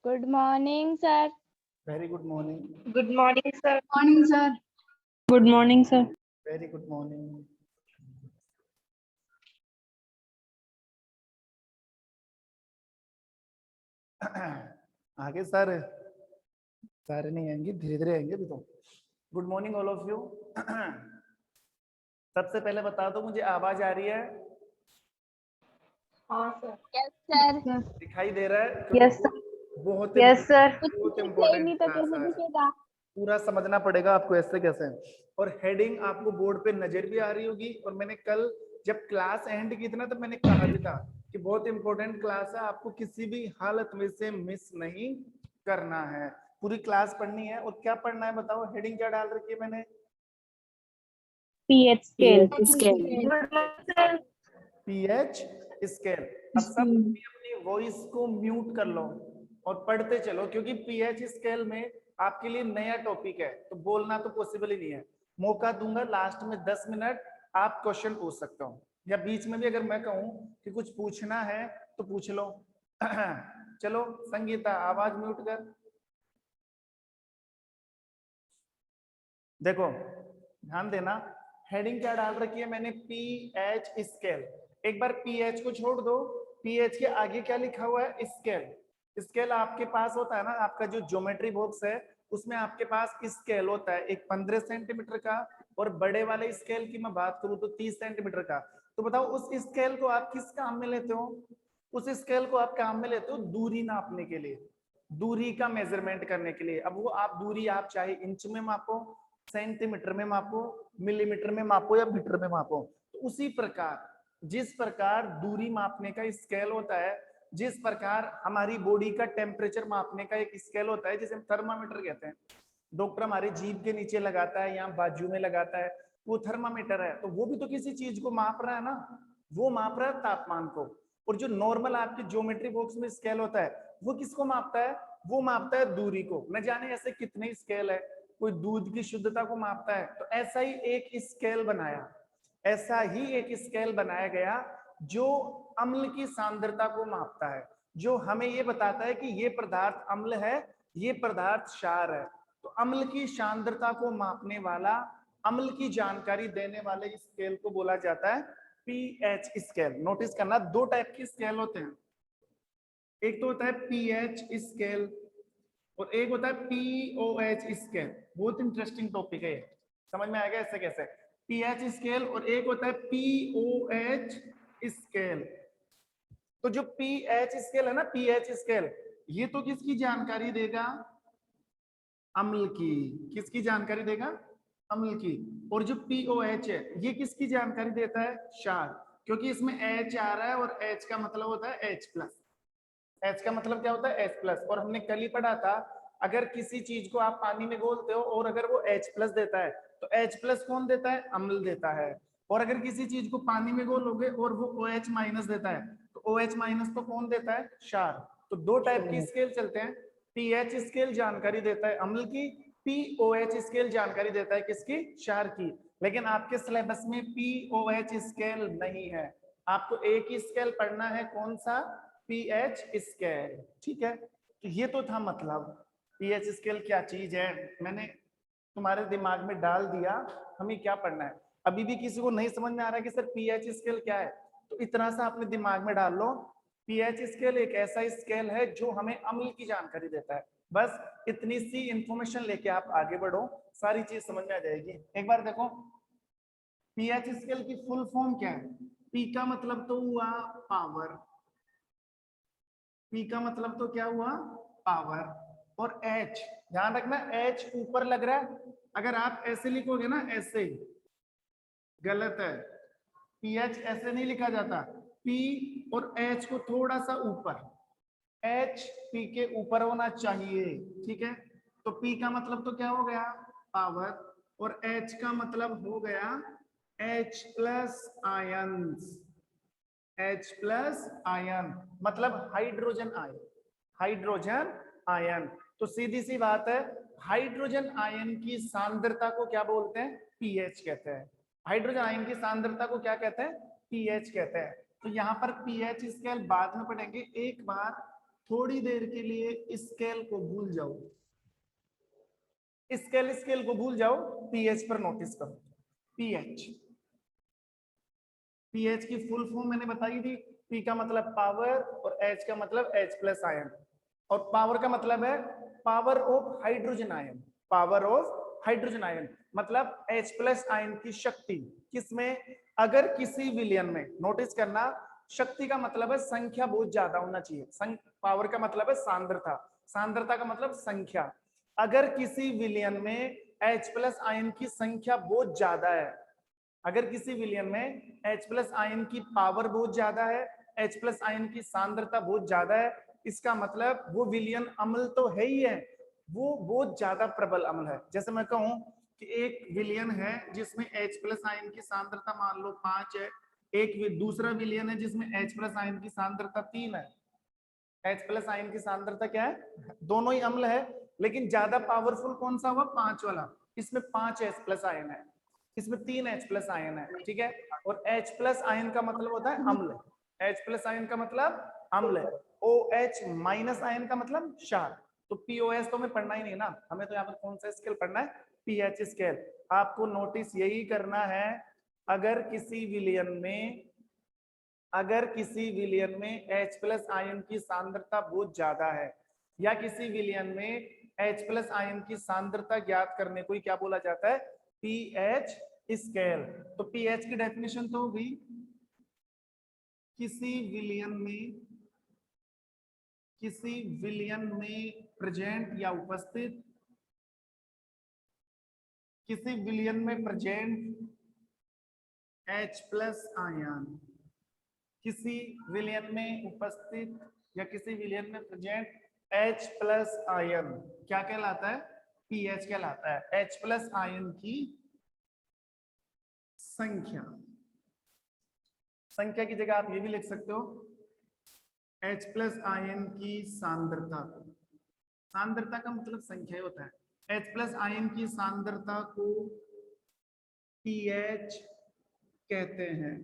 Good morning, sir. Very good morning. Good morning, sir. Morning, sir. Good morning, sir. Very good morning. आगे sir सारे नहीं आएंगे, धीरे धीरे आएंगे अभी तो। Good morning all of you. सबसे पहले बता दो, मुझे आवाज आ रही है? हाँ सर। Yes, sir. दिखाई दे रहा है? Yes, sir. बहुत Yes, sir. बहुत नहीं इम्पोर्टेंट तो क्लास कैसे है, दिखेगा? पूरा समझना पड़ेगा आपको ऐसे कैसे। और हेडिंग आपको बोर्ड पे नजर भी आ रही होगी। और मैंने कल जब क्लास एंड की थी ना, तो मैंने कहा भी था कि बहुत इंपॉर्टेंट क्लास है, आपको किसी भी हालत में से मिस नहीं करना है, पूरी क्लास पढ़नी है। और क्या पढ़ना है बताओ? हेडिंग क्या डाल रखी है मैंने? pH scale. PH scale. अब सब अपनी वॉइस को म्यूट कर लो और पढ़ते चलो, क्योंकि पीएच स्केल में आपके लिए नया टॉपिक है, तो बोलना तो पॉसिबल ही नहीं है। मौका दूंगा लास्ट में 10 मिनट, आप क्वेश्चन पूछ सकते हो, या बीच में भी अगर मैं कहूं कि कुछ पूछना है तो पूछ लो। चलो संगीता, आवाज म्यूट कर। देखो ध्यान देना, हेडिंग क्या डाल रखी है मैंने? PH scale. एक बार पीएच को छोड़ दो, पीएच के आगे क्या लिखा हुआ है? स्केल। स्केल आपके पास होता है ना, आपका जो ज्योमेट्री बॉक्स है उसमें आपके पास स्केल होता है, एक 15 सेंटीमीटर का, और बड़े वाले स्केल की मैं बात करूं तो 30 सेंटीमीटर का। तो बताओ उस स्केल को आप किस काम में लेते हो? उस स्केल को आप काम में लेते हो दूरी नापने के लिए, दूरी का मेजरमेंट करने के लिए। अब वो आप दूरी आप चाहे इंच में मापो, सेंटीमीटर में मापो, मिलीमीटर में मापो, या मीटर में मापो, तो उसी प्रकार जिस प्रकार दूरी मापने का स्केल होता है, जिस प्रकार हमारी बॉडी का टेम्परेचर मापने का एक स्केल होता है जिसे हम थर्मामीटर कहते हैं, डॉक्टर हमारे जीभ के नीचे लगाता है या बाजू में लगाता है, वो थर्मामीटर है। तो वो भी तो किसी चीज को माप रहा है ना, वो माप रहा है तापमान को। और जो नॉर्मल आपके ज्योमेट्री बॉक्स में स्केल होता है वो किसको मापता है? वो मापता है दूरी को। न जाने ऐसे कितने स्केल है, कोई दूध की शुद्धता को मापता है, तो ऐसा ही एक स्केल बनाया, ऐसा ही एक स्केल बनाया गया जो अम्ल की सांद्रता को मापता है, जो हमें ये बताता है कि ये पदार्थ अम्ल है, ये पदार्थ क्षार है। तो अम्ल की सांद्रता को मापने वाला, अम्ल की जानकारी देने वाले स्केल को बोला जाता है पीएच स्केल। नोटिस करना, दो टाइप के स्केल होते हैं, एक तो होता है पीएच स्केल और एक होता है पीओएच स्केल। बहुत इंटरेस्टिंग टॉपिक है ये, समझ में आएगा ऐसे कैसे? पीएच स्केल और एक होता है पीओएच स्केल। तो जो पीएच स्केल है ना, पीएच स्केल, ये तो किसकी जानकारी देगा? अम्ल की। किसकी जानकारी देगा? अम्ल की। और जो पीओएच है ये किसकी जानकारी देता है? क्षार, क्योंकि इसमें एच आ रहा है और एच का मतलब होता है एच प्लस। एच का मतलब क्या होता है? H plus. और हमने कल ही पढ़ा था, अगर किसी चीज को आप पानी में घोलते हो और अगर वो एच प्लस देता है, तो एच प्लस कौन देता है? अम्ल देता है। और अगर किसी चीज को पानी में घोलोगे और वो OH माइनस देता है, तो OH माइनस तो कौन देता है? क्षार। तो दो टाइप की स्केल चलते हैं, पीएच स्केल जानकारी देता है अम्ल की, पीओएच स्केल जानकारी देता है किसकी? क्षार की। लेकिन आपके सिलेबस में पीओएच स्केल नहीं है, आपको एक ही स्केल पढ़ना है, कौन सा? PH scale. ठीक है, तो ये तो था मतलब पीएच स्केल क्या चीज है, मैंने तुम्हारे दिमाग में डाल दिया। हमें क्या पढ़ना है? अभी भी किसी को नहीं समझ में आ रहा है कि सर पीएच स्केल क्या है, तो इतना सा अपने दिमाग में डाल लो, पीएच स्केल एक ऐसा स्केल है जो हमें अम्ल की जानकारी देता है। बस इतनी सी इंफॉर्मेशन लेके आप आगे बढ़ो, सारी चीज समझ में आ जाएगी। एक बार देखो, पीएच स्केल की फुल फॉर्म क्या है? पी का मतलब तो हुआ पावर, पी का मतलब तो क्या हुआ? पावर। और एच, ध्यान रखना एच ऊपर लग रहा है, अगर आप ऐसे लिखोगे ना, ऐसे गलत है, पीएच ऐसे नहीं लिखा जाता, पी और एच को थोड़ा सा ऊपर, एच पी के ऊपर होना चाहिए। ठीक है, तो पी का मतलब तो क्या हो गया? पावर। और एच का मतलब हो गया H plus ions, H plus ion, मतलब हाइड्रोजन आयन, हाइड्रोजन आयन। तो सीधी सी बात है, हाइड्रोजन आयन की सांद्रता को क्या बोलते हैं? पीएच कहते हैं। हाइड्रोजन आयन की सांद्रता को क्या कहते हैं? पीएच कहते हैं। तो यहाँ पर पीएच स्केल बाद में पढ़ेंगे, एक बार थोड़ी देर के लिए स्केल को भूल जाओ, स्केल को भूल जाओ, पीएच पर नोटिस करो। पीएच, पीएच की फुल फॉर्म मैंने बताई थी। पी का मतलब पावर और एच का मतलब एच प्लस आयन, और पावर का मतलब है power of hydrogen ion, power of hydrogen ion मतलब एच प्लस आयन की शक्ति किसमें, अगर किसी विलयन में, नोटिस करना शक्ति का मतलब है संख्या बहुत ज्यादा होना चाहिए, पावर का मतलब है सांद्रता, सांद्रता का मतलब संख्या। अगर किसी विलयन में H प्लस आयन की संख्या बहुत ज्यादा है, अगर किसी विलयन में H प्लस आयन की पावर बहुत ज्यादा है, H प्लस आयन की सांद्रता बहुत ज्यादा है, इसका मतलब वो विलयन अम्ल तो है ही है, वो बहुत ज्यादा प्रबल अम्ल है। जैसे मैं कहूं कि एक विलयन है जिसमें H प्लस आयन की सांद्रता मान लो 5 है, एक दूसरा विलयन है जिसमें H प्लस आयन की सांद्रता 3 है। H प्लस आयन की सांद्रता क्या है, दोनों ही अम्ल है, लेकिन ज्यादा पावरफुल कौन सा हुआ, 5 वाला। इसमें 5 H प्लस आयन है, इसमें 3 H प्लस आयन है, ठीक है। और H प्लस आयन का मतलब होता है अम्ल, H प्लस आयन का मतलब अम्ल है, OH माइनस आयन का मतलब क्षार। तो POS तो हमें पढ़ना ही नहीं ना, हमें तो यहाँ पर कौन सा स्केल पढ़ना है, पीएच स्केल। आपको नोटिस यही करना है, अगर किसी विलयन में, अगर किसी विलयन में H प्लस आयन की सांद्रता बहुत ज्यादा है, या किसी विलयन में H प्लस आयन की सांद्रता ज्ञात करने को क्या बोला जाता है, पीएच स्केल। तो पीएच की डेफिनेशन तो होगी, किसी विलयन में प्रेजेंट या उपस्थित, किसी विलयन में प्रेजेंट H प्लस आयन, किसी विलयन में उपस्थित या किसी विलयन में प्रेजेंट H प्लस आयन क्या कहलाता है, पीएच कहलाता है। H प्लस आयन की संख्या, संख्या की जगह आप ये भी लिख सकते हो H प्लस आयन की सांद्रता, सांद्रता का मतलब संख्या होता है। H प्लस आयन की सांद्रता को पीएच कहते हैं।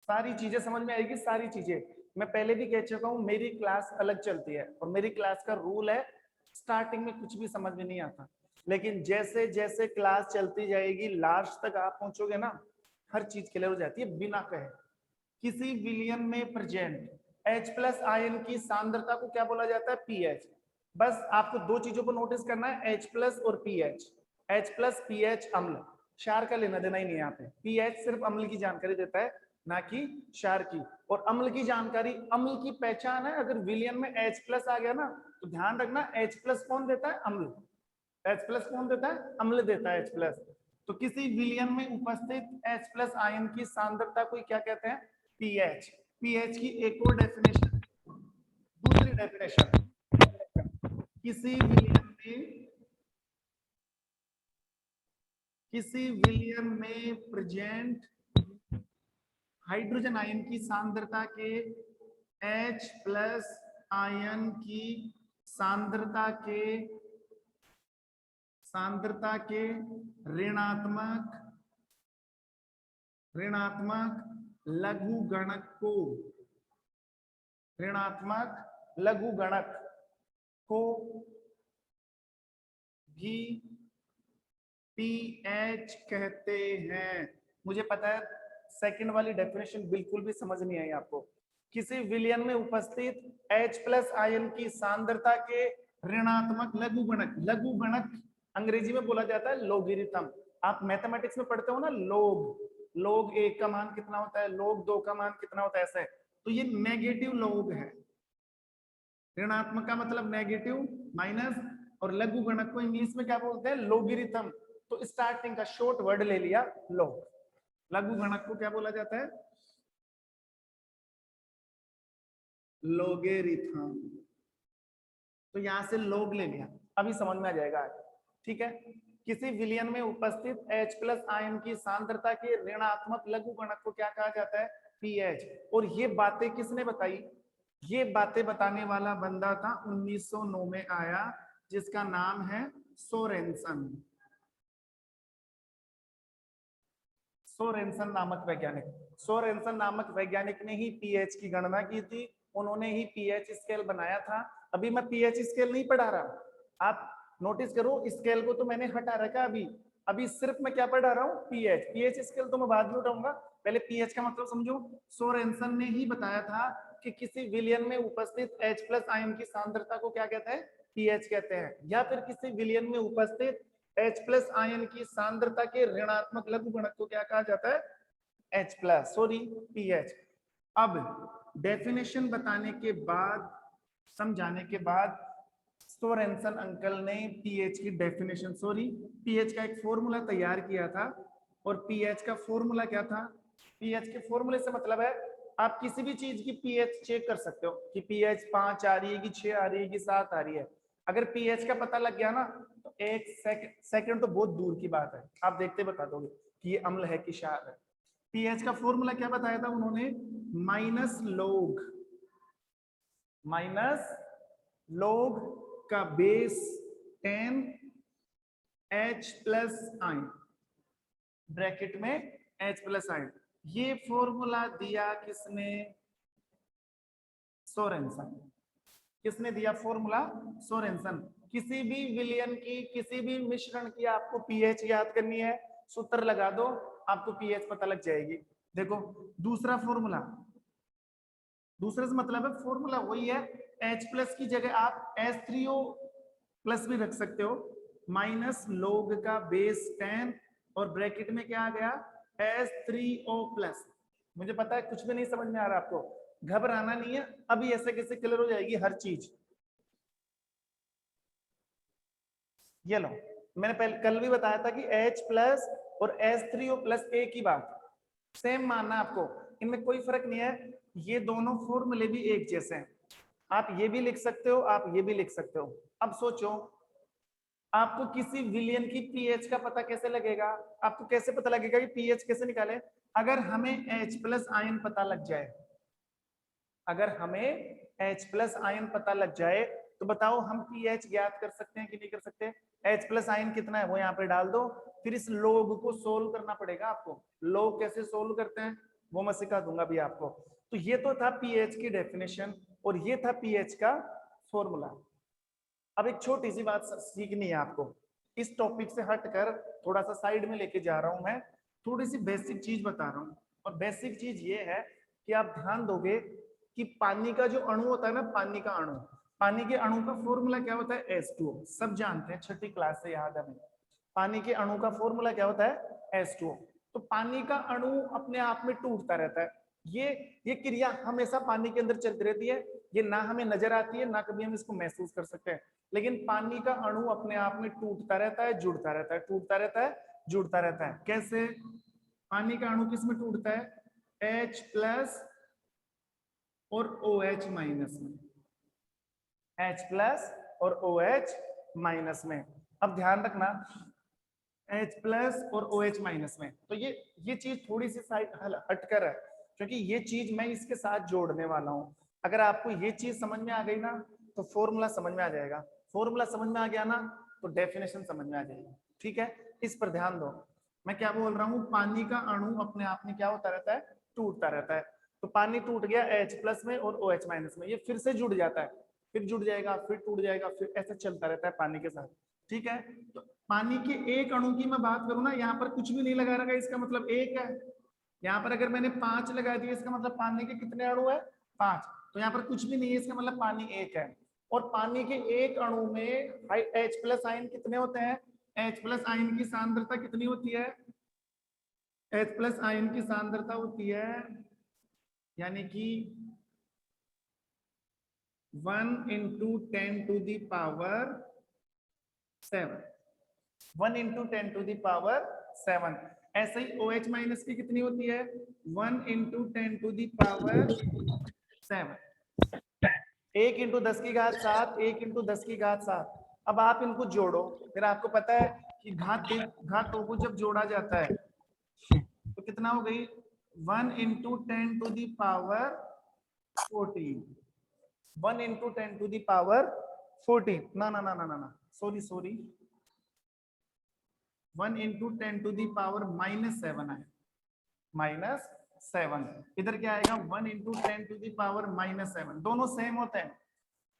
सारी चीजें समझ में आएगी, सारी चीजें मैं पहले भी कह चुका हूं, मेरी क्लास अलग चलती है और मेरी क्लास का रूल है, स्टार्टिंग में कुछ भी समझ में नहीं आता, लेकिन जैसे जैसे क्लास चलती जाएगी लास्ट तक आप पहुंचोगे ना, हर चीज क्लियर हो जाती है बिना कहे। किसी विलयन में प्रेजेंट H प्लस आयन की सांद्रता को क्या बोला जाता है, पीएच। बस आपको दो चीजों को नोटिस करना है, H प्लस और पीएच। H प्लस पीएच अम्ल, क्षार का लेना देना ही नहीं है यहाँ पे, पीएच सिर्फ अम्ल की जानकारी देता है ना कि क्षार की। और अम्ल की जानकारी, अम्ल की पहचान है, अगर विलयन में H प्लस आ गया ना तो ध्यान रखना H प्लस कौन देता है, अम्ल। H प्लस कौन देता है, अम्ल देता है H प्लस। तो किसी विलयन में उपस्थित H प्लस आयन की सांद्रता को क्या कहते हैं, पीएच। पीएच की एक और डेफिनेशन, दूसरी डेफिनेशन, किसी विलयन में प्रेजेंट हाइड्रोजन आयन की सांद्रता के H प्लस आयन की सांद्रता के ऋणात्मक लघुगणक को, ऋणात्मक लघुगणक को भी पीएच कहते हैं। मुझे पता है सेकंड वाली डेफिनेशन बिल्कुल भी समझ नहीं आई आपको। किसी विलयन में उपस्थित H प्लस आयन की सांद्रता के ऋणात्मक लघुगणक, लघुगणक अंग्रेजी में बोला जाता है लोगरिथम। आप मैथमेटिक्स में पढ़ते हो ना, log 1 का मान कितना होता है, log 2 का मान कितना होता है, ऐसा है। तो ये नेगेटिव log है, ऋणात्मक का मतलब नेगेटिव माइनस, और लघुगणक को इंग्लिश में क्या बोलते हैं, लोगरिथम। तो स्टार्टिंग का शॉर्ट वर्ड ले लिया log, लघुगणक को क्या बोला जाता है, लोगेरिथम। तो यहां से log ले लिया, अभी समझ में आ जाएगा, ठीक है। किसी विलयन में उपस्थित H प्लस आयन की सांद्रता के ऋणात्मक लघुगणक को क्या कहा जाता है, पीएच। और ये बातें किसने बताई, ये बातें बताने वाला बंदा था 1909 में आया, जिसका नाम है सोरेनसन। सोरेनसन नामक वैज्ञानिक, सोरेनसन नामक वैज्ञानिक ने ही पीएच की गणना की थी उन्होंने ही पीएच स्केल बनाया था। अभी मैं पीएच स्केल नहीं पढ़ा रहा, आप नोटिस करो, स्केल को तो मैंने हटा रखा अभी। अभी सिर्फ मैं क्या पढ़ा रहा हूँ, पीएच। पीएच स्केल तो मैं बाद में उठाऊंगा, पहले पीएच का मतलब समझो। सोरेनसन ने ही बताया था कि किसी विलियन में उपस्थित H प्लस आयन की सांद्रता को क्या कहते हैं, पीएच कहते हैं। या फिर किसी विलियन में उपस्थित H प्लस आयन की सांद्रता के ऋणात्मक लघुगणक को क्या कहा जाता है, H प्लस, सॉरी पीएच। अब डेफिनेशन बताने के बाद, समझाने के बाद, सोरेनसन अंकल ने पीएच की डेफिनेशन, सॉरी पीएच का एक फॉर्मूला तैयार किया था। और पीएच का फॉर्मूला क्या था, पीएच के फॉर्मूले से मतलब है आप किसी भी चीज की पीएच चेक कर सकते हो कि पीएच 5 आ रही है कि 6 आ रही है कि 7 आ रही है। अगर पीएच का पता लग गया ना तो एक सेकंड तो बहुत दूर की बात है, आप देखते बता दोगे कि ये अम्ल है कि क्षार है। पीएच का फॉर्मूला क्या बताया था उन्होंने, माइनस लोग का base 10 H plus ion, bracket में H प्लस आयन। ये फॉर्मूला दिया किसने, सोरेनसन। किसने दिया फॉर्मूला, सोरेनसन। किसी भी विलयन की, किसी भी मिश्रण की आपको पीएच याद करनी है, सूत्र लगा दो, आपको पीएच पता लग जाएगी। देखो दूसरा फॉर्मूला, दूसरे से मतलब है फॉर्मूला वही है, H प्लस की जगह आप H3O प्लस भी रख सकते हो, माइनस लोग का बेस 10 और ब्रैकेट में क्या आ गया, H3O प्लस। मुझे पता है कुछ भी नहीं समझ में आ रहा आपको, घबराना नहीं है, अभी ऐसे कैसे क्लियर हो जाएगी हर चीज। ये लो, मैंने पहले कल भी बताया था कि H प्लस और H3O प्लस एक ही बात, सेम मानना आपको, इनमें कोई फर्क नहीं है। ये दोनों फॉर्मूले भी एक जैसे हैं, आप ये भी लिख सकते हो, आप ये भी लिख सकते हो। अब सोचो आपको किसी विलियन की पीएच का पता कैसे लगेगा, आपको कैसे पता लगेगा कि पीएच कैसे निकाले, अगर हमें H प्लस आयन पता लग जाए, अगर हमें H प्लस आयन पता लग जाए तो बताओ हम पीएच ज्ञात कर सकते हैं कि नहीं कर सकते। H प्लस आयन कितना है वो यहाँ पे डाल दो, फिर इस लोग को सोल्व करना पड़ेगा आपको। लोग कैसे सोल्व करते हैं वो मैं सिखा दूंगा भी आपको। तो ये तो था पीएच की डेफिनेशन और ये था पीएच का फॉर्मूला। अब एक छोटी सी बात सीखनी है आपको, इस टॉपिक से हटकर थोड़ा सा साइड में लेके जा रहा हूं मैं, थोड़ी सी बेसिक चीज बता रहा हूं। और बेसिक चीज ये है कि आप ध्यान दोगे कि पानी का जो अणु होता है ना, पानी का अणु, पानी के अणु का फॉर्मूला क्या होता है, H2O। सब जानते हैं, छठी क्लास से याद है हमें। पानी के अणु का फॉर्मूला क्या होता है, H2O। तो पानी का अणु अपने आप में टूटता रहता है, ये क्रिया हमेशा पानी के अंदर चलती रहती है। ये ना हमें नजर आती है ना कभी हम इसको महसूस कर सकते हैं, लेकिन पानी का अणु अपने आप में टूटता रहता है, जुड़ता रहता है, टूटता रहता है, जुड़ता रहता है। कैसे, पानी का अणु किस में टूटता है, H प्लस और OH माइनस में, H प्लस और OH माइनस में। अब ध्यान रखना H प्लस और OH माइनस में, तो ये चीज थोड़ी सी साइड हटकर है, क्योंकि ये चीज मैं इसके साथ जोड़ने वाला हूं। अगर आपको ये चीज समझ में आ गई ना तो फॉर्मूला समझ में आ जाएगा, फॉर्मूला समझ में आ गया ना तो डेफिनेशन समझ में आ जाएगी। ठीक है, इस पर ध्यान दो। मैं क्या बोल रहा हूँ, पानी का अणु अपने आप में क्या होता रहता है, टूटता रहता है। तो पानी टूट गया H प्लस में और OH माइनस में, ये फिर से जुड़ जाता है, फिर जुड़ जाएगा, फिर टूट जाएगा, फिर ऐसा चलता रहता है पानी के साथ। ठीक है, तो पानी के एक अणु की मैं बात करूं ना, यहाँ पर कुछ भी नहीं लगा रखा, इसका मतलब एक है। यहाँ पर अगर मैंने 5 लगा दिया, इसका मतलब पानी के कितने अणु है, 5। तो यहाँ पर कुछ भी नहीं है, इसका मतलब पानी एक है। और पानी के एक अणु में H प्लस आयन कितने होते हैं, H प्लस आयन की सांद्रता कितनी होती है, H प्लस आयन की सांद्रता होती है यानी कि 1 into 10 to the power 7, 1 into 10 to the power 7। ऐसे ही OH माइनस की कितनी होती है, 1 into 10 to the power 7, 1 into 10 की घात 7, 1 into 10 की घात 7। अब आप इनको जोड़ो, फिर आपको पता है कि घातों को जब जोड़ा जाता है तो कितना हो गई, 1 into 10 to the power 14, 1 into 10 to the power 14, ना, sorry 1 into 10 to the power -7 है, 7। इधर क्या आएगा 1 इंटू 10 टू दी पावर -7। दोनों सेम होते हैं।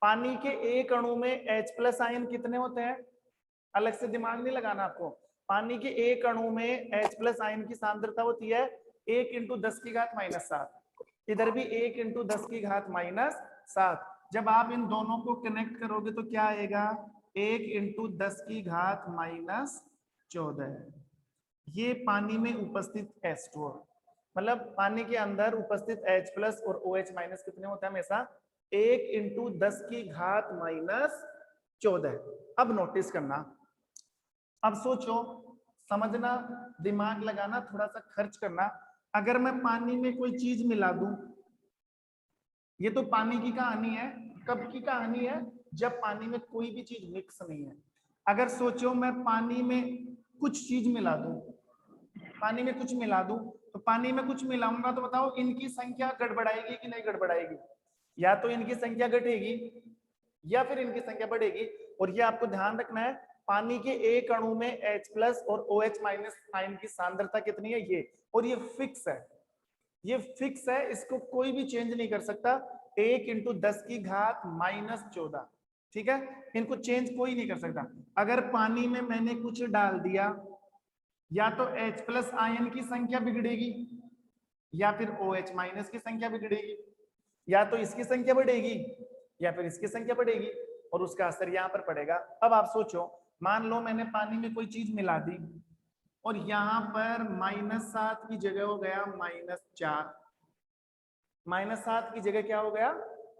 पानी के एक अणु में H प्लस आयन कितने होते हैं? अलग से दिमाग नहीं लगाना आपको। पानी के एक अणु में H प्लस आयन की सांद्रता होती है 1 इंटू 10 की घात -7। इधर भी 1 इंटू 10 की घात -7। जब आप इन दोनों को कनेक्ट करोगे तो क्या आएगा? 1 इंटू 10 की घात -14। ये पानी में उपस्थित H2O, मतलब पानी के अंदर उपस्थित H प्लस और OH माइनस कितने होते हैं? हमेशा 1 इंटू 10 की घात -14। अब नोटिस करना, अब सोचो, समझना, दिमाग लगाना, थोड़ा सा खर्च करना। अगर मैं पानी में कोई चीज मिला दूं, ये तो पानी की कहानी है। कब की कहानी है? जब पानी में कोई भी चीज मिक्स नहीं है। अगर सोचो मैं पानी में कुछ चीज मिला दूं, पानी में कुछ मिला दूं, तो पानी में कुछ मिलाऊंगा तो बताओ इनकी संख्या गड़बड़ाएगी कि नहीं गड़बड़ाएगी? या तो इनकी संख्या घटेगी या फिर इनकी संख्या बढ़ेगी। और ये आपको ध्यान रखना है, पानी के एक अणु में H प्लस और OH माइनस आयन की सांद्रता कितनी है ये, और ये फिक्स है, ये फिक्स है, इसको कोई भी चेंज नहीं कर सकता। 1 इंटू 10 की घात -14, ठीक है? इनको चेंज कोई नहीं कर सकता। अगर पानी में मैंने कुछ डाल दिया, या तो H प्लस आयन की संख्या बिगड़ेगी या फिर OH माइनस की संख्या बिगड़ेगी, या तो इसकी संख्या बढ़ेगी या फिर इसकी संख्या बढ़ेगी, और उसका असर यहाँ पर पड़ेगा। अब आप सोचो, मान लो मैंने पानी में कोई चीज मिला दी और यहाँ पर -7 की जगह हो गया -4, -7 की जगह क्या हो गया?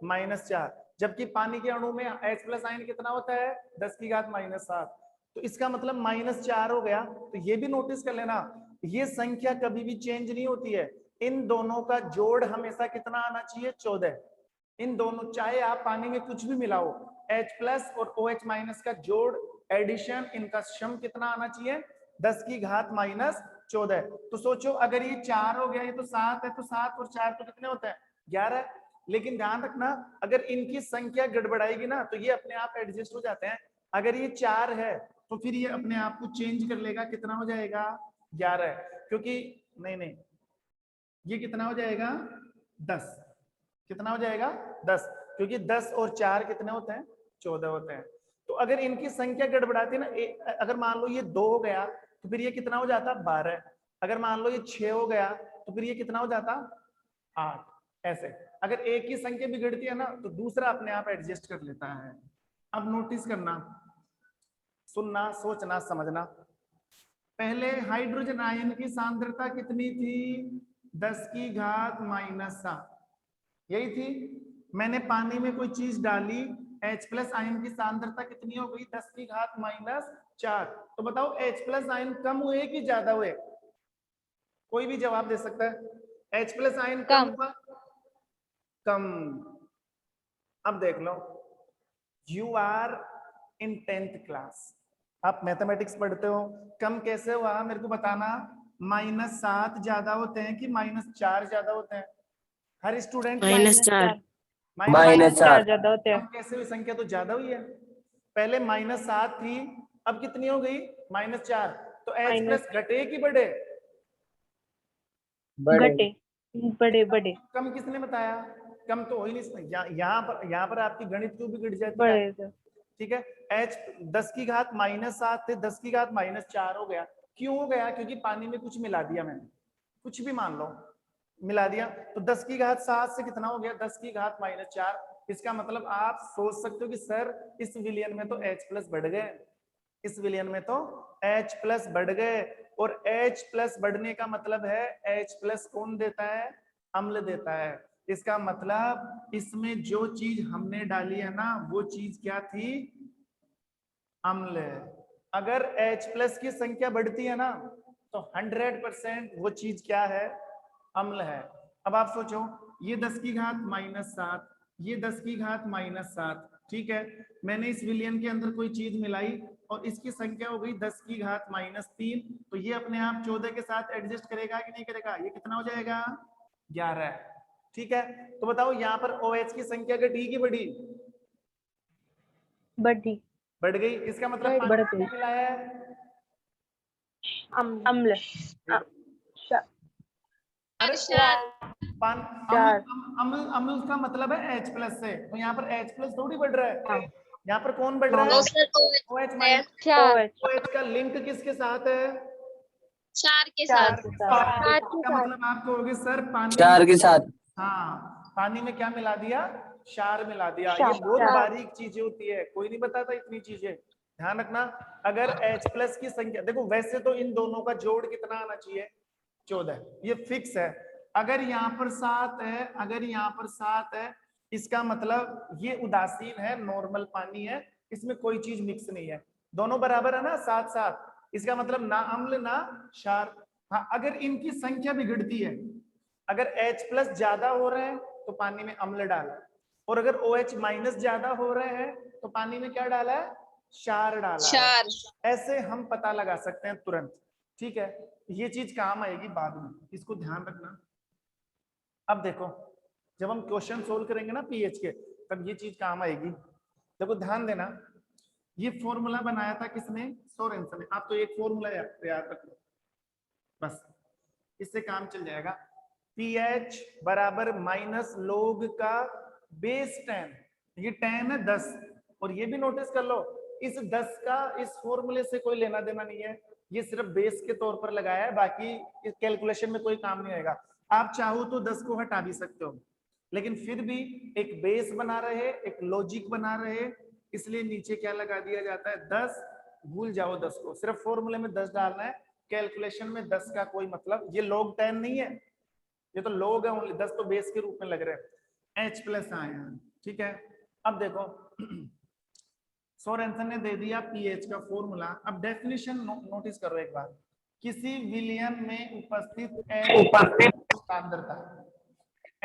-4। जबकि पानी के अणु में H प्लस आयन कितना होता है? 10 की घात -7। तो इसका मतलब -4 हो गया। तो ये भी नोटिस कर लेना, ये संख्या कभी भी चेंज नहीं होती है। इन दोनों का जोड़ हमेशा कितना आना चाहिए? 14। इन दोनों, चाहे आप पानी में कुछ भी मिलाओ, H प्लस और OH माइनस का जोड़, एडिशन, इनका सम कितना आना चाहिए? 10 की घात -14। तो सोचो, अगर ये 4 हो गया, ये तो 7 है, तो 7 और 4 तो कितने होते हैं? 11। लेकिन ध्यान रखना, अगर इनकी संख्या गड़बड़ाएगी ना तो ये अपने आप एडजस्ट हो जाते हैं। अगर ये 4 है तो फिर ये अपने आप को चेंज कर लेगा, कितना हो जाएगा? 11। क्योंकि नहीं, ये कितना हो जाएगा? 10। कितना हो जाएगा? 10। क्योंकि 10 और 4 कितने होते हैं? 14 होते हैं। तो अगर इनकी संख्या गड़बड़ाती है ना, अगर मान लो ये 2 हो गया तो फिर ये कितना हो जाता? 12। अगर मान लो ये 6 हो गया तो फिर ये कितना हो जाता? 8। ऐसे अगर एक की संख्या बिगड़ती है ना तो दूसरा अपने आप एडजस्ट कर लेता है। अब नोटिस करना, सुनना, सोचना, समझना। पहले हाइड्रोजन आयन की सांद्रता कितनी थी? 10 की घात -7, यही थी। मैंने पानी में कोई चीज डाली, H प्लस आयन की सांद्रता कितनी हो गई? 10 की घात -4। तो बताओ H प्लस आयन कम हुए कि ज्यादा हुए? कोई भी जवाब दे सकता है। H प्लस आयन कम कम। हुआ? कम। अब देख लो, you are in 10th class, आप मैथमेटिक्स पढ़ते हो, कम कैसे हुआ मेरे को बताना। -7 ज्यादा होते हैं कि -4 ज्यादा होते हैं? हर स्टूडेंट -4 -4 ज्यादा होते हैं। कम कैसे हुई? संख्या तो ज्यादा हुई है। पहले -7 थी, अब कितनी हो गई? -4। तो H प्लस घटे कि बढ़े? घटे, बड़े बड़े कम किसने बताया? कम तो हो ही नहीं। यहाँ पर आपकी गणित क्यों बिगड़ जाती है? बड़े सर। ठीक है, H 10 की घात -7 थे, 10 की घात -4 हो गया। क्यों हो गया? क्योंकि पानी में कुछ मिला दिया मैंने, कुछ भी मान लो मिला दिया, तो 10 की घात 7 से कितना हो गया? 10 की घात -4। इसका मतलब आप सोच सकते हो कि सर इस विलियन में तो H प्लस बढ़ गए, इस विलियन में तो H प्लस बढ़ गए। और H प्लस बढ़ने का मतलब है H प्लस कौन देता है? अम्ल देता है। इसका मतलब इसमें जो चीज हमने डाली है ना, वो चीज क्या थी? अम्ल। अगर H प्लस की संख्या बढ़ती है ना तो 100% वो चीज क्या है? अम्ल है। अब आप सोचो, ये 10 की घात -7, ये 10 की घात -7, ठीक है। मैंने इस विलियन के अंदर कोई चीज मिलाई और इसकी संख्या हो गई 10 की घात -3, तो ये अपने आप 14 के साथ एडजस्ट करेगा कि नहीं करेगा? ये कितना हो जाएगा? 11। ठीक है, तो बताओ यहाँ पर OH की संख्या घटी कि बढ़ी? बढ़ी, बढ़ गई। इसका मतलब पानी बढ़ में गई। क्या मिलाया है? अम्ल। अरे अम्ल अम्ल का मतलब है H प्लस से, तो यहाँ पर H प्लस थोड़ी बढ़ रहा है, यहाँ पर कौन बढ़ रहा है? OH minus. क्षार। OH का लिंक किसके साथ है? क्षार के क्षार साथ। के साथ। इसका मतलब आप कहोगे सर पानी क्षार के साथ। हाँ, पानी में क्या मिला दिया? क्षार मिला दिया। ये क्षार। बहुत बारीक चीजें होती है, कोई नहीं बताता इतनी चीजें, ध्यान रखना। अगर H प्लस की संख्या देखो, वैसे तो इन दोनों का जोड़ कितना आना चाहिए? 14, ये फिक्स है। अगर यहाँ पर 7 है, अगर यहाँ पर 7 है, इसका मतलब ये उदासीन है, नॉर्मल पानी है, इसमें कोई चीज मिक्स नहीं है, दोनों बराबर है ना, 7-7। इसका मतलब ना अम्ल ना क्षार। हाँ, अगर इनकी संख्या बिगड़ती है, अगर H प्लस ज्यादा हो रहे हैं तो पानी में अम्ल डाला, और अगर OH माइनस ज्यादा हो रहे हैं तो पानी में क्या डाला है? क्षार डाला है। ऐसे हम पता लगा सकते हैं तुरंत, ठीक है? ये चीज काम आएगी बाद में, इसको ध्यान रखना। अब देखो, जब हम क्वेश्चन सोल्व करेंगे ना पीएच के, तब ये चीज काम आएगी। देखो ध्यान देना, ये फॉर्मूला बनाया था किसने? सोरेनसन ने। आप तो एक फॉर्मूला याद रखो बस, इससे काम चल जाएगा। pH बराबर माइनस लोग का बेस 10, ये 10 है 10, और ये भी नोटिस कर लो, इस 10 का इस फॉर्मूले से कोई लेना देना नहीं है, ये सिर्फ बेस के तौर पर लगाया है, बाकी इस कैलकुलेशन में कोई काम नहीं आएगा। आप चाहो तो 10 को हटा भी सकते हो, लेकिन फिर भी एक बेस बना रहे, एक लॉजिक बना रहे, इसलिए नीचे क्या लगा दिया जाता है? 10। भूल जाओ 10 को, सिर्फ फॉर्मूले में 10 डालना है, कैलकुलेशन में 10 का कोई मतलब, ये log 10 नहीं है, ये तो log है ओनली, 10 तो बेस के रूप में लग रहे हैं। H प्लस आया, ठीक है? अब देखो सोरेनसन ने दे दिया पीएच का फॉर्मूला। अब डेफिनेशन नोटिस करो एक बार, किसी विलयन में उपस्थित सांद्रता,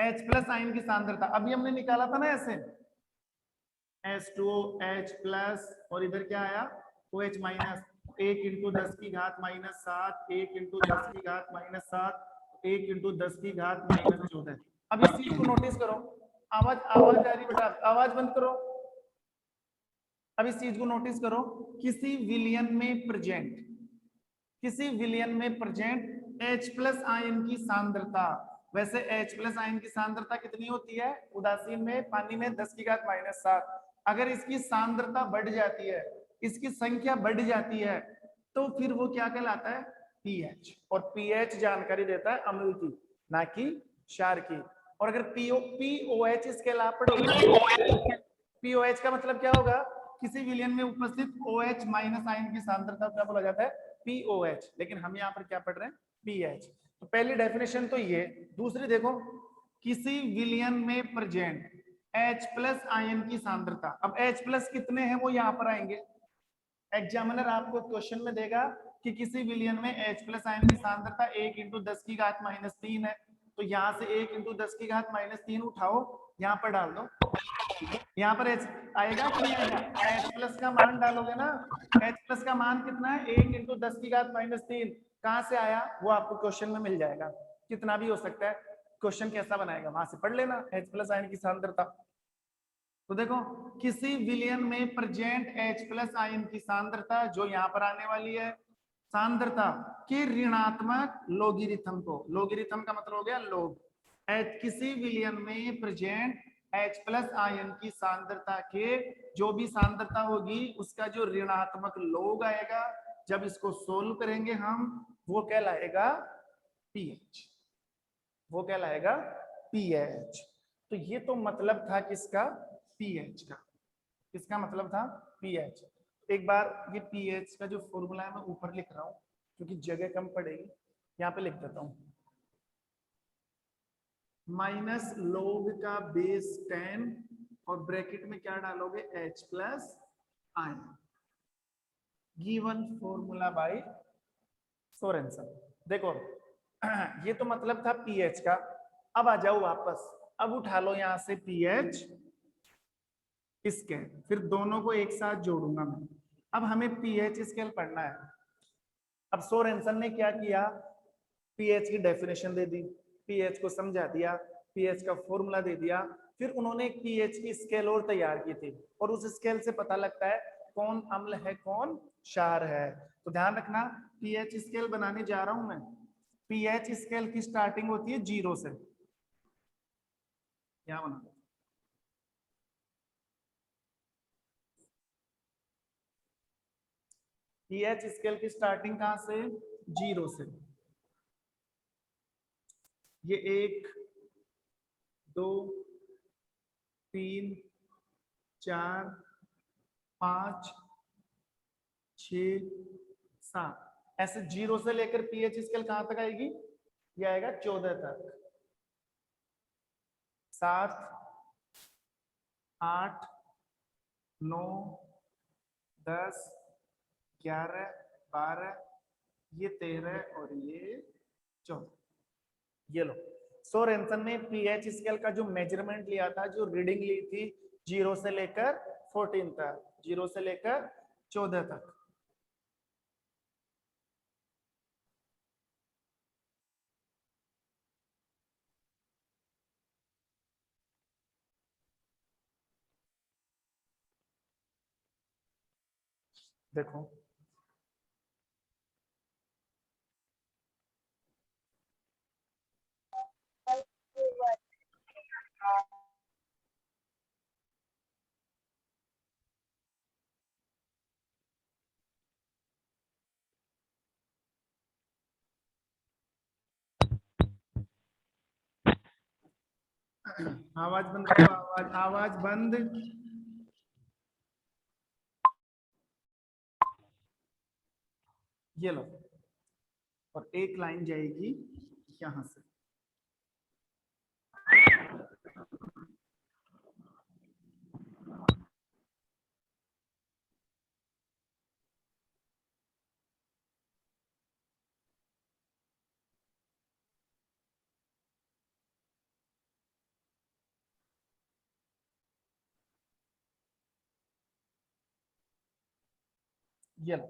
H प्लस आयन की सांद्रता, अभी हमने निकाला था ना ऐसे, H2O H प्लस, और इधर क्या आया? OH माइनस, 1 × 10 की घात -7, 1 × 10 की घात -7, 1 × 10 की घात -14। अब इस चीज को नोटिस करो, आवाज आ रही बेटा, आवाज बंद करो। अब इस चीज को नोटिस करो, किसी विलयन में प्रेजेंट, किसी विलयन में प्रेजेंट H प्लस आयन की सांद्रता, वैसे H प्लस आयन की सांद्रता कितनी होती है उदासीन में? पानी में 10 की घात -7। अगर इसकी सांद्रता बढ़ जाती है, इसकी संख्या बढ़ जाती है, तो फिर वो क्या कहलाता है? pH। और pH जानकारी देता है अम्ल की, ना कि क्षार की। और अगर POH स्केल आप पढ़ोगे, POH का मतलब क्या होगा? किसी विलयन में उपस्थित OH माइनस आयन की सांद्रता क्या बोला जाता है? POH। लेकिन हम यहाँ पर क्या पढ़ रहे हैं? pH। तो पहली डेफिनेशन तो ये। दूसरी देखो, किसी विलयन में प्रेजेंट H प्लस आयन की सांद्रता। अब H प्लस कितने हैं वो यहाँ पर आएंगे, एग्जामिनर आपको क्वेश्चन में देगा कि किसी विलयन में H प्लस आयन की सांद्रता 1 × 10 की घात -3 है, तो यहाँ से 1 × 10 की घात -3 उठाओ, यहाँ पर डाल दो, यहाँ पर H आएगा कि नहीं आएगा? H प्लस का मान डालोगे ना, H प्लस का मान कितना है? 1 × 10 की घात -3। कहाँ से आया वो आपको क्वेश्चन में मिल जाएगा, कितना भी हो सकता है, क्वेश्चन कैसा बनाएगा वहां से पढ़ लेना, H प्लस आयन की सांद्रता। तो देखो, किसी विलयन में प्रेजेंट H प्लस आयन की सांद्रता जो यहाँ पर आने वाली है, सांद्रता के ऋणात्मक लोगरिथम को, लोगरिथम का मतलब हो गया लोग, किसी विलयन में प्रेजेंट H प्लस आयन की सांद्रता के जो भी सांद्रता होगी उसका जो ऋणात्मक लोग आएगा, जब इसको सोल्व करेंगे हम, वो कहलाएगा pH, वो कहलाएगा pH। तो ये तो मतलब था किसका? pH का। इसका मतलब था pH। एक बार ये pH का जो फॉर्मूला है मैं ऊपर लिख रहा हूं क्योंकि जगह कम पड़ेगी, यहाँ पे लिख देता हूं, माइनस लोग का बेस 10 और ब्रैकेट में क्या डालोगे? H plus ion, given formula bye Sorensen. देखो ये तो मतलब था pH का। अब आ जाओ वापस, अब उठा लो यहां से pH स्केल, फिर दोनों को एक साथ जोड़ूंगा मैं। अब हमें pH स्केल पढ़ना है। अब सोरेनसन ने क्या किया? pH की डेफिनेशन दे दी, pH को समझा दिया, pH का फॉर्मूला दे दिया, फिर उन्होंने एक pH की स्केल और तैयार की थी, और उस स्केल से पता लगता है कौन अम्ल है कौन क्षार है। तो ध्यान रखना, pH स्केल बनाने जा रहा हूं मैं, पीएच स्केल की स्टार्टिंग होती है 0 से। क्या बना, पीएच स्केल की स्टार्टिंग कहां से, 0 से। ये 1 2 3 4 5 6 7 ऐसे 0 से लेकर पीएच स्केल कहां तक आएगी, ये आएगा 14 तक। 7 8 9 10 11 12 ये 13 और ये 14। ये लो, सोरेनसन ने पीएच स्केल का जो मेजरमेंट लिया था, जो रीडिंग ली थी 0 से लेकर 14 तक, 0 से लेकर 14 तक। देखो आवाज बंद करो, आवाज आवाज बंद। ये लो, और एक लाइन जाएगी यहां से। ये लो,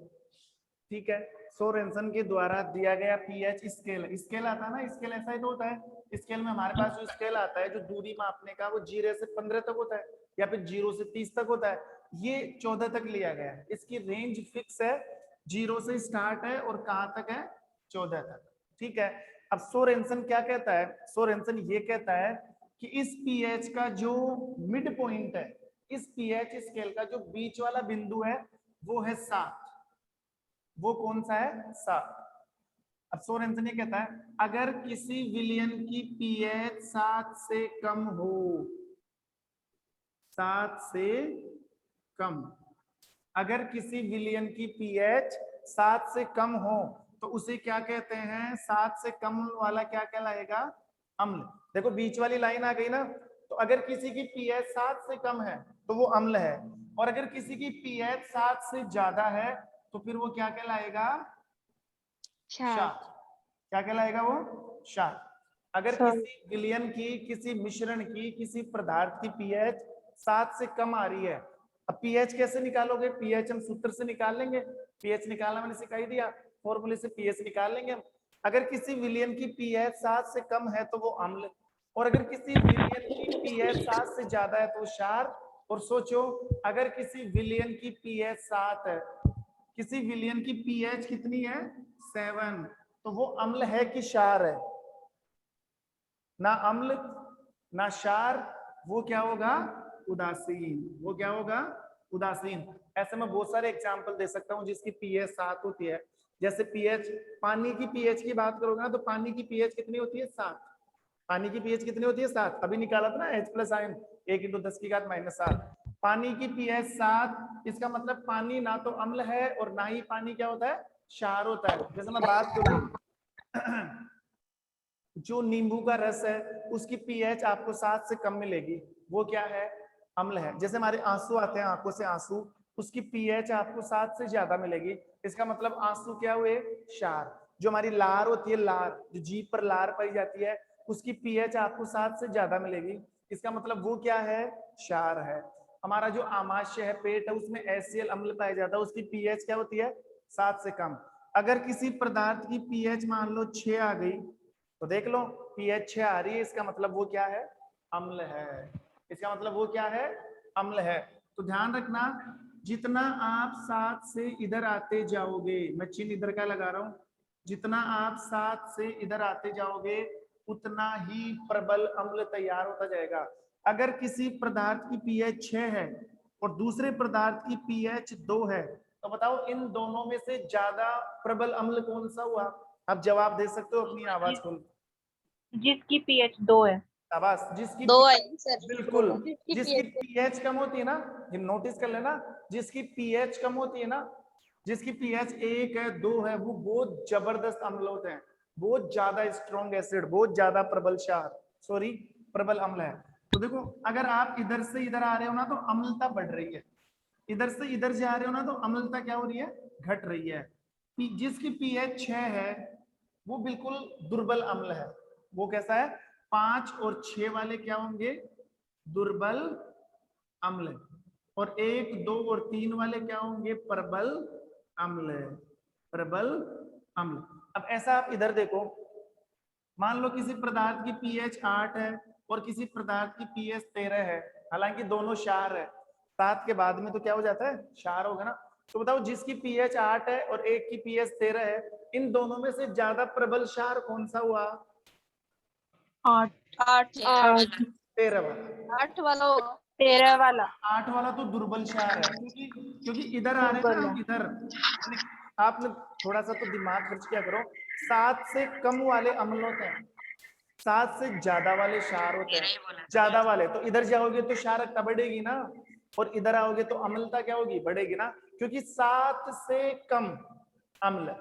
ठीक है। सोरेनसन के द्वारा दिया गया पीएच स्केल, स्केल आता है ना, स्केल ऐसा ही तो होता है। स्केल में हमारे पास जो स्केल आता है, जो दूरी मापने का, वो 0 से 15 तक होता है, या फिर 0 से 30 तक होता है। ये 14 तक लिया गया है। इसकी रेंज फिक्स है, 0 से स्टार्ट है और कहां तक है, 14 तक। ठीक है। अब सोरेनसन क्या कहता है, सोरेनसन ये कहता है कि इस पीएच का जो मिड पॉइंट है, इस पीएच स्केल का जो बीच वाला बिंदु है, वो है 7। वो कौन सा है, 7। अब सोरेनसन ये कहता है, अगर किसी विलियन की पीएच 7 से कम हो, 7 से कम, अगर किसी विलियन की पीएच 7 से कम हो तो उसे क्या कहते हैं, 7 से कम वाला क्या कहलाएगा, अम्ल। देखो बीच वाली लाइन आ गई ना, तो अगर किसी की पीएच 7 से कम है तो वो अम्ल है, और अगर किसी की पीएच 7 से ज्यादा है तो फिर वो क्या कहलाएगा, क्षार। क्या कहलाएगा वो, क्षार। अगर किसी विलयन की, किसी मिश्रण की, किसी पदार्थ की पीएच 7 से कम आ रही है, अब पीएच कैसे निकालोगे, पीएच हम सूत्र से निकाल लेंगे। पीएच निकालना मैंने सिखा ही दिया, फॉर्मूले से पीएच निकाल लेंगे हम। अगर किसी विलयन की पीएच 7 से कम है तो वो अम्ल, और अगर किसी विलयन की पीएच 7 से ज्यादा है तो वो क्षार। और सोचो, अगर किसी विलयन की पीएच 7 है, किसी विलयन की पीएच कितनी है, 7, तो वो अम्ल है कि क्षार है, ना अम्ल ना क्षार, वो क्या होगा, उदासीन। वो क्या होगा, उदासीन। ऐसे मैं बहुत सारे एग्जांपल दे सकता हूं जिसकी पीएच 7 होती है। जैसे पीएच, पानी की पीएच की बात करोगे ना, तो पानी की पीएच कितनी होती है, 7। पानी की पीएच कितनी होती है, 7। अभी निकाला था ना H+ आयन, 1 × 10⁻⁷। पानी की पीएच 7, इसका मतलब पानी ना तो अम्ल है और ना ही पानी क्या होता है, क्षार होता है। जैसे मैं बात करूं, जो नींबू का रस है उसकी पीएच आपको 7 से कम मिलेगी, वो क्या है, अम्ल है। जैसे हमारे आंसू आते हैं, आंखों से आंसू, उसकी पीएच आपको 7 से ज्यादा मिलेगी, इसका मतलब आंसू क्या हुए, क्षार। जो हमारी लार होती है, लार, जो जीभ पर लार पाई जाती है, उसकी पीएच आपको 7 से ज्यादा मिलेगी, इसका मतलब वो क्या है, क्षार है। हमारा जो आमाशय है, पेट है, उसमें HCl अम्ल पाया जाता है, उसकी पीएच क्या होती है, 7 से कम। अगर किसी पदार्थ की पीएच मान लो 6 आ गई, तो देख लो पीएच 6 आ रही है, इसका मतलब वो क्या है, अम्ल है। इसका मतलब वो क्या है, अम्ल है। तो ध्यान रखना, जितना आप 7 से इधर आते जाओगे, मैं चिन्ह इधर का लगा रहा हूं, जितना आप 7 से इधर आते जाओगे उतना ही प्रबल अम्ल तैयार होता जाएगा। अगर किसी पदार्थ की पीएच 6 है और दूसरे पदार्थ की पीएच 2 है तो बताओ इन दोनों में से ज्यादा प्रबल अम्ल कौन सा हुआ? आप जवाब दे सकते हो अपनी आवाज खोल। जिसकी पीएच 2 है। शाबाश, जिसकी 2 है सर। बिल्कुल, जिसकी जिसकी pH पीएच कम होती है ना, ये नोटिस कर लेना, जिसकी पीएच कम होती है ना, जिसकी पीएच 1 है 2 है, वो बहुत जबरदस्त अम्ल होते हैं, बहुत ज्यादा स्ट्रॉन्ग एसिड, बहुत ज्यादा प्रबल क्षार, सॉरी प्रबल अम्ल है। तो देखो अगर आप इधर से इधर आ रहे हो ना तो अम्लता बढ़ रही है, इधर से इधर जा रहे हो ना तो अम्लता क्या हो रही है? घट रही है। जिसकी पीएच 6 है वो बिल्कुल दुर्बल अम्ल है। वो कैसा है? 5 और 6 वाले क्या होंगे? दुर्बल अम्ल। और 1 2 और 3 वाले क्या होंगे? प्रबल अम्ल। प्रबल अम्ल। अब ऐसा आप इधर देखो, मान लो किसी पदार्थ की पीएच 8 है और किसी पदार्थ की पीएच 13 है, हालांकि दोनों क्षार है, 7 के बाद में तो क्या हो जाता है? क्षार होगा ना। तो बताओ जिसकी पीएच 8 है और एक की पीएच 13 है, इन दोनों में से ज्यादा प्रबल क्षार कौन सा हुआ? 8 8 13 वाला। 8 वाला होगा। 13 वाला 8 वाला तो दुर्बल क्षार है, क्योंकि क्योंकि इधर आ रहे हैं ना हम, इधर आपने थोड़ा सा तो दिमाग खर्च किया करो। 7 से कम वाले अम्ल होते हैं, 7 से ज्यादा वाले क्षार होते हैं। ज्यादा वाले तो इधर जाओगे तो क्षारकता बढ़ेगी ना, और इधर आओगे तो अम्लता क्या होगी? बढ़ेगी ना, क्योंकि 7 से कम अम्ल,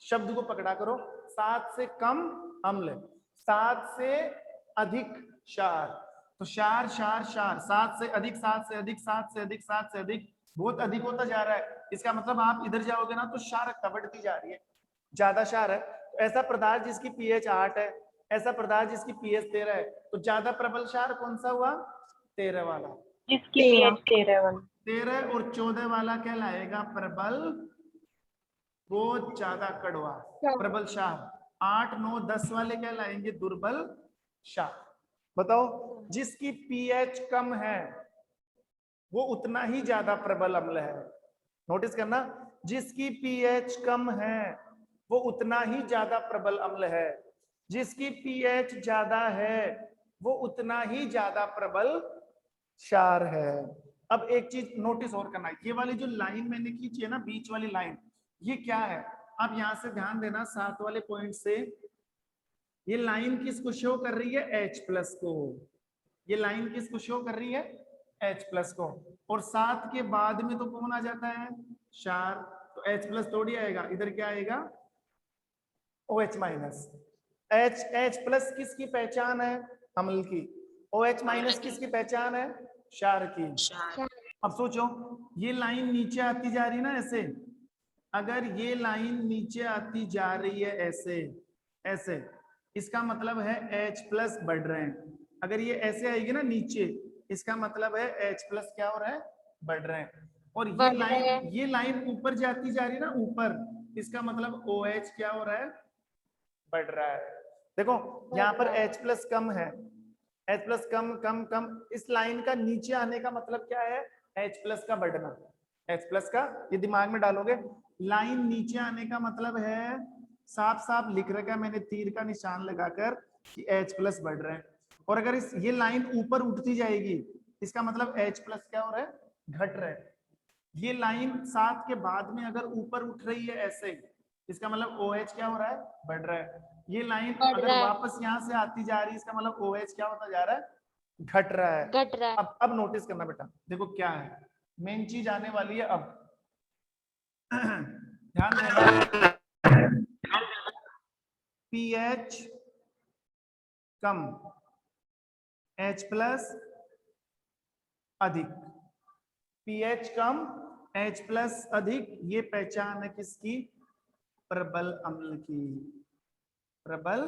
शब्द को पकड़ा करो, 7 से कम अम्ल, 7 से अधिक क्षार। तो क्षार क्षार क्षार, 7 से अधिक, 7 से अधिक, 7 से अधिक, 7 से अधिक, बहुत अधिक होता जा रहा है। इसका मतलब आप इधर जाओगे ना तो क्षारकता बढ़ती जा रही है, ज्यादा क्षार है। तो ऐसा पदार्थ जिसकी पीएच 8 है, ऐसा पदार्थ जिसकी पीएच 13 है, तो ज्यादा प्रबल क्षार कौन सा हुआ? 13 वाला। जिसकी पीएच 13 वाला। 13 और 14 वाला कहलाएगा प्रबल, बहुत ज्यादा कड़वा प्रबल क्षार। 8 9 10 वाले कहलाएंगे दुर्बल क्षार। बताओ जिसकी पीएच कम है वो उतना ही ज्यादा प्रबल अम्ल है। नोटिस करना, जिसकी पीएच कम है वो उतना ही ज्यादा प्रबल अम्ल है, जिसकी पीएच ज्यादा है वो उतना ही ज्यादा प्रबल क्षार है। अब एक चीज नोटिस और करना, ये वाली जो लाइन मैंने खींची है ना, बीच वाली लाइन, ये क्या है? आप यहां से ध्यान देना, 7 वाले पॉइंट से ये लाइन किसको शो कर रही है? H प्लस को। ये लाइन किसको शो कर रही है? H प्लस को। और 7 के बाद में तो कौन आ जाता है? क्षार। तो H प्लस थोड़ी आएगा, इधर क्या आएगा? OH minus. H प्लस किसकी पहचान है? अम्ल की। OH माइनस किसकी पहचान है? क्षार की। अब सोचो, ये लाइन नीचे आती जा रही है ना ऐसे, अगर ये लाइन नीचे आती जा रही है ऐसे ऐसे, इसका मतलब है H प्लस बढ़ रहे हैं। अगर ये ऐसे आएगी ना नीचे, इसका मतलब है H प्लस क्या हो रहा है? बढ़ रहे हैं। और ये लाइन ऊपर जाती जा रही है ना ऊपर, इसका मतलब OH क्या हो रहा है? बढ़ रहा है। देखो यहाँ पर H प्लस कम है, H प्लस कम कम कम, इस लाइन का नीचे आने का मतलब क्या है? H प्लस का बढ़ना। H प्लस का, ये दिमाग में डालोगे, लाइन नीचे आने का मतलब है, साफ साफ लिख रखा है मैंने तीर का निशान लगाकर कि H प्लस बढ़ रहे हैं। और अगर ये लाइन ऊपर उठती जाएगी, इसका मतलब H प्लस क्या हो रहा है? घट रहा है। ये लाइन 7 के बाद में अगर ऊपर उठ रही है ऐसे, इसका मतलब OH क्या हो रहा है? बढ़ रहा है। ये लाइन अगर वापस यहाँ से आती जा रही है, इसका मतलब OH क्या होता जा रहा है? घट रहा है। घट रहा है। अब नोटिस करना बेटा, देखो क्या है, मेन चीज आने वाली है अब। ध्यान देना, पीएच कम, H प्लस अधिक, पीएच कम H प्लस अधिक, ये पहचान है किसकी? प्रबल अम्ल की। प्रबल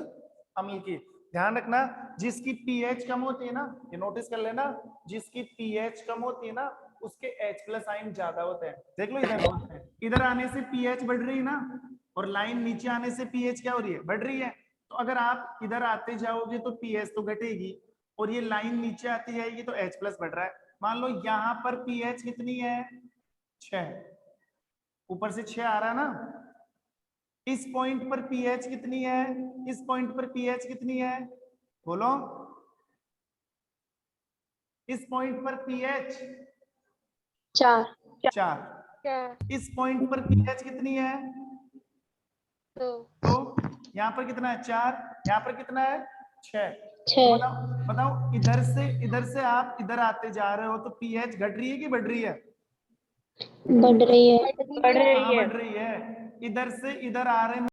अम्ल की। ध्यान रखना, जिसकी पीएच कम होती है ना, ये नोटिस कर लेना, जिसकी पीएच कम होती है ना उसके H प्लस आयन ज्यादा होते हैं। देख लो इधर, इधर आने से पीएच बढ़ रही है ना, और लाइन नीचे आने से पीएच क्या हो रही है? बढ़ रही है। तो अगर आप इधर आते जाओगे तो पीएच तो घटेगी, और ये लाइन नीचे आती जाएगी तो H प्लस बढ़ रहा है। मान लो यहाँ पर पीएच कितनी है? 6, ऊपर से 6 आ रहा है ना, इस पॉइंट पर पीएच कितनी है, इस पॉइंट पर पीएच कितनी है, बोलो। इस पॉइंट पर पीएच 4 4, इस पॉइंट पर पीएच कितनी है 2 तो यहाँ पर कितना है 4, यहाँ पर कितना है 6। 6 तो बताओ इधर से आप इधर आते जा रहे हो तो पीएच घट रही है कि बढ़ रही है? बढ़ रही है बढ़ रही कहाँ है। बढ़ रही है? इधर से इधर आ रहे हैं